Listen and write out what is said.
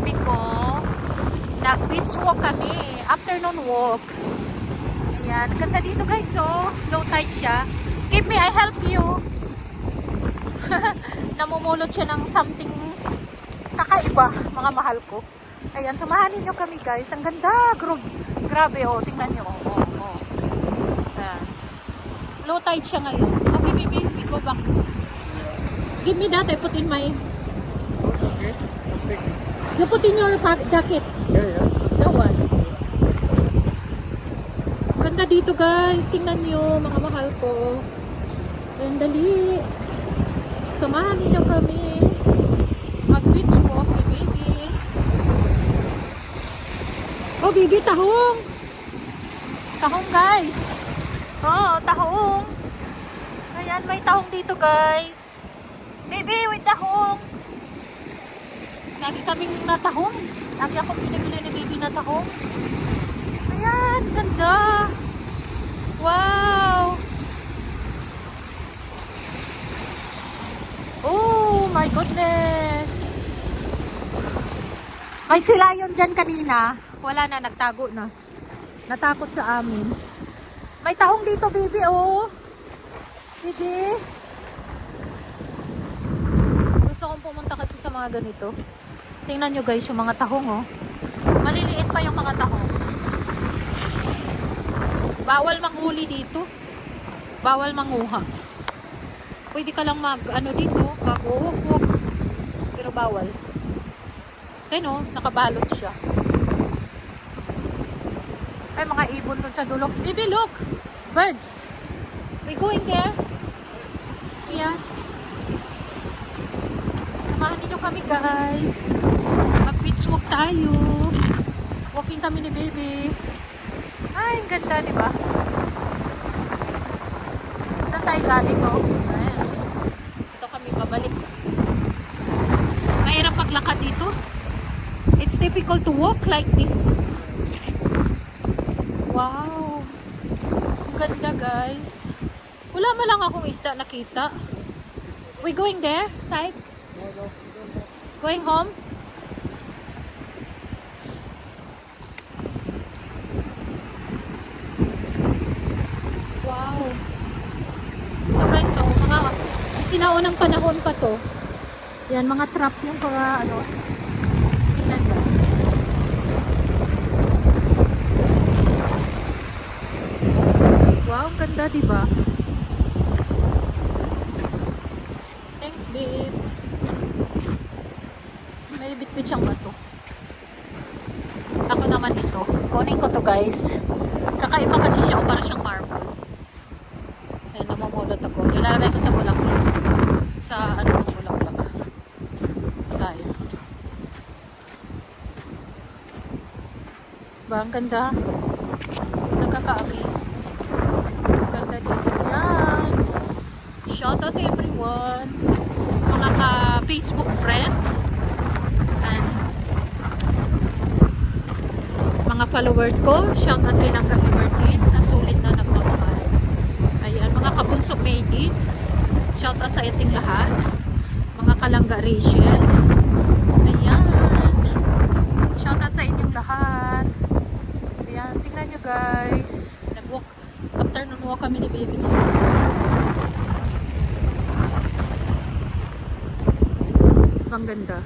baby ko. Nag-beach walk kami. Afternoon walk. Ayan. Ganda dito guys. So, low tide siya. Give me, I help you. Namumulot siya ng something kakaiba, mga mahal ko. Ayan, samahanin nyo kami guys. Ang ganda. Grabe, oh. Tingnan nyo. Oh. Ayan. Low tide siya ngayon. Okay, baby. We go back. Give me that. I put in my... Okay. You put in your jacket. Yeah. That one. Ganda dito guys. Tingnan nyo, mga mahal ko. Ayan, dali. Samahan niyo kami. Mag-beach walk ni baby. Oh, baby, tahong. Tahong guys. Oh, tahong. Ayan, may tahong dito guys. Baby, with tahong. Lagi kaming natahong. Lagi akong pinibili ni baby na tahong. Ayan, ganda. Wow. Oh my goodness. May silayon dyan kanina. Wala na, nagtago na. Natakot sa amin. May tahong dito, baby, oh. Baby. Gusto kong pumunta kasi sa mga ganito. Tingnan nyo guys, yung mga tahong, oh. Maliliit pa yung mga tahong. Bawal manghuli dito. Bawal manguha. Pwede ka lang dito, mag-uukok. Pero bawal. Ayun, nakabalot siya. Ay, mga ibon dun sa dulo. Baby, look! Birds! We going there? Ayan. Samahan niyo kami, guys. Mag-beach walk tayo. Walking kami ni baby. Ay, ang ganda, di ba? Saan tayo galing, oh? Ayan. Ito kami babalik. Mahirap maglakad dito. It's difficult to walk like this. Wow. Ang ganda guys. Wala man lang akong isda nakita. We going there? Side? No. Going home? Wow. So guys, so mga sinaunang panahon pa to. Yan, mga trap yung mga tingnan nyo. Wow, ang ganda, diba? Thanks, babe. May bit-bit siyang bato. Ako naman ito. Kunin ko to, guys. Kakaiba kasi siya, o para siyang marble. Ayan, namamulot ako. Nilalagay ko sa bulaklak. Sa bulaklak. Tayo. Ba, ang ganda. Nakaka-amaze. Ang ganda dito. Yan. Shout out to everyone. Mga ka-Facebook friend. And mga followers ko. Shout out kay Nang Happy Birthday. Nasulit na nagmamahal. Ayan. Mga kabunsok Maydit. Shout out sa ating lahat. Mga kalangga Rachel. Ayan. Shout out sa inyong lahat. Ayan. Tingnan nyo guys. Nag-walk. Afternoon walk kami ni baby dito. Ang ganda.